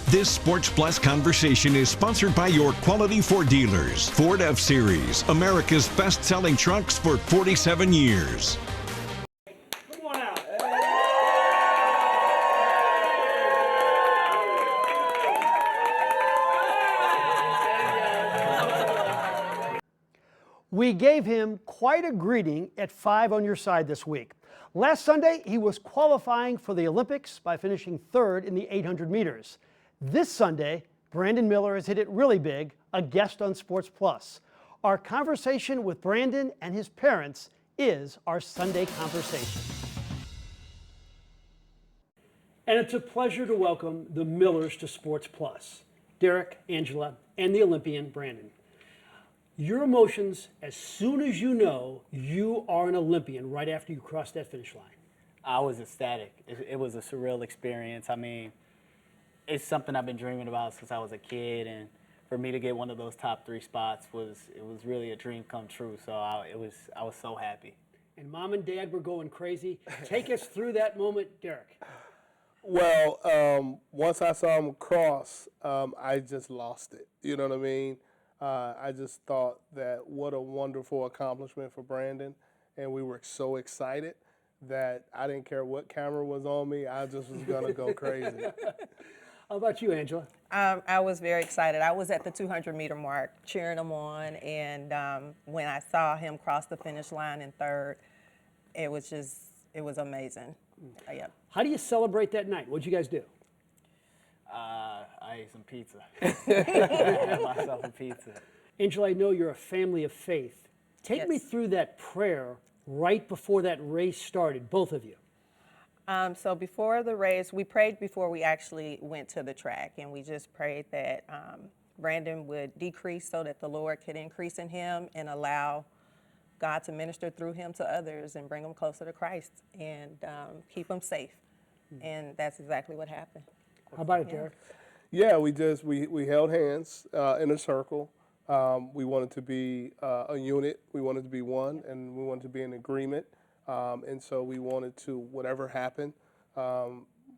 This Sports Plus conversation is sponsored by your Quality Ford dealers. Ford F-Series, America's best-selling trucks for 47 years. Come on out. We gave him quite a greeting at 5 on your side this week. Last Sunday, he was qualifying for the Olympics by finishing third in the 800 meters. This Sunday, Brandon Miller has hit it really big, a guest on Sports Plus. Our conversation with Brandon and his parents is our Sunday conversation. And it's a pleasure to welcome the Millers to Sports Plus. Derek, Angela, and the Olympian, Brandon. Your emotions as soon as you know you are an Olympian right after you cross that finish line. I was ecstatic. It was a surreal experience. I mean, it's something I've been dreaming about since I was a kid, and for me to get one of those top 3 spots was really a dream come true. So I was so happy. And Mom and Dad were going crazy. Take us through that moment, Derek. Well, once I saw him cross, I just lost it. You know what I mean? I just thought that what a wonderful accomplishment for Brandon, and we were so excited that I didn't care what camera was on me. I just was going to go crazy. How about you, Angela? I was very excited. I was at the 200-meter mark cheering him on, and when I saw him cross the finish line in third, it was amazing. Yeah. How do you celebrate that night? What'd you guys do? I ate some pizza. I had myself a pizza. Angela, I know you're a family of faith. Take me through that prayer right before that race started, both of you. So before the race, we prayed before we actually went to the track, and we just prayed that Brandon would decrease so that the Lord could increase in him and allow God to minister through him to others and bring them closer to Christ and keep them safe. And that's exactly what happened. How about it, Derek? Yeah, we held hands in a circle. We wanted to be a unit. We wanted to be one, and we wanted to be in agreement. And so we wanted to, whatever happened,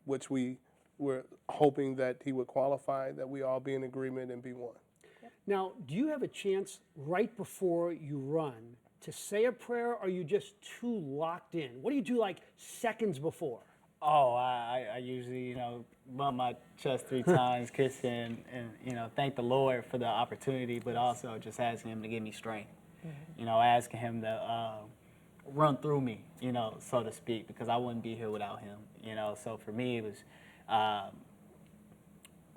which we were hoping that he would qualify, that we all be in agreement and be one. Now, do you have a chance right before you run to say a prayer, or are you just too locked in? What do you do like seconds before? Oh, I usually, bump my chest 3 times, kiss and thank the Lord for the opportunity, but also just asking him to give me strength. Asking him to run through me, so to speak, because I wouldn't be here without him. So for me, it was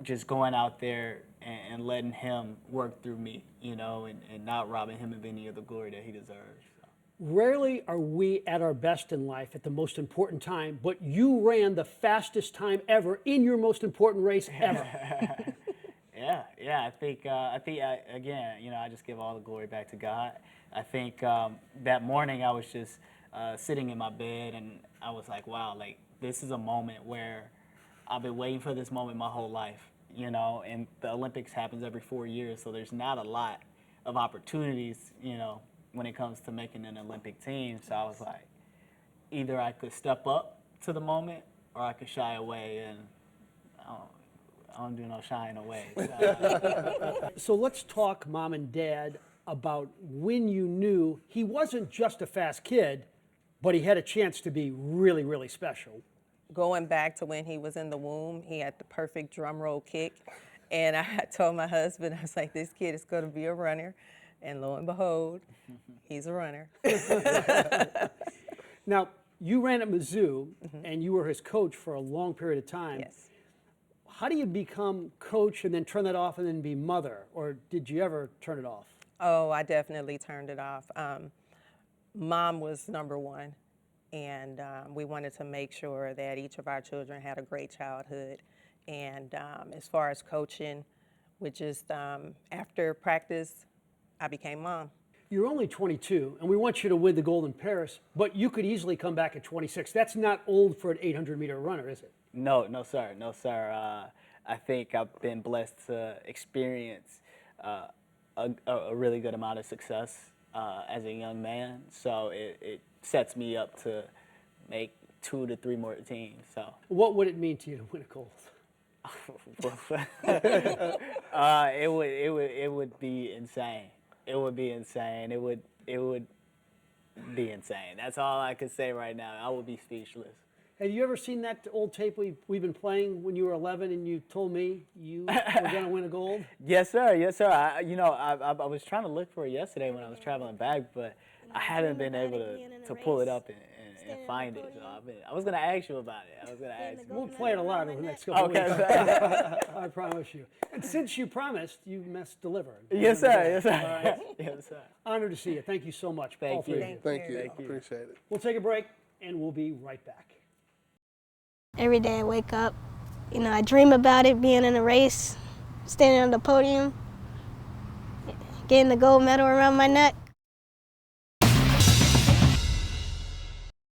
just going out there and letting him work through me, and not robbing him of any of the glory that he deserves. Rarely are we at our best in life at the most important time, but you ran the fastest time ever in your most important race ever. Yeah. I think again, I just give all the glory back to God. I think that morning I was just sitting in my bed, and I was like, wow, like this is a moment where I've been waiting for this moment my whole life, and the Olympics happens every 4 years, so there's not a lot of opportunities, when it comes to making an Olympic team. So I was like, either I could step up to the moment or I could shy away, and I don't do no shying away. So let's talk, Mom and Dad, about when you knew he wasn't just a fast kid, but he had a chance to be really, really special. Going back to when he was in the womb, he had the perfect drum roll kick. And I told my husband, I was like, this kid is going to be a runner. And lo and behold, he's a runner. Now, you ran at Mizzou, and you were his coach for a long period of time. Yes. How do you become coach and then turn that off and then be mother? Or did you ever turn it off? Oh, I definitely turned it off. Mom was number one, and we wanted to make sure that each of our children had a great childhood. And as far as coaching, which is after practice, I became mom. You're only 22, and we want you to win the gold in Paris, but you could easily come back at 26. That's not old for an 800-meter runner, is it? No, sir. I think I've been blessed to experience a really good amount of success as a young man. So it sets me up to make 2 to 3 more teams. So what would it mean to you to win a gold? It would be insane. It would be insane. It would be insane. That's all I could say right now. I would be speechless. Have you ever seen that old tape we've been playing when you were 11 and you told me you were going to win a gold? Yes, sir. Yes, sir. I was trying to look for it yesterday when I was traveling back, but I haven't been able to pull it up and find it. So I was going to ask you about it. I was going to ask you. We'll play it a lot over the next couple weeks. I promise you. And since you promised, you must deliver. Yes, sir. Yes, sir. All right. Yes, sir. Honored to see you. Thank you so much. Thank all three you. of you. Thank you. Appreciate it. We'll take a break, and we'll be right back. Every day I wake up, I dream about it, being in a race, standing on the podium, getting the gold medal around my neck.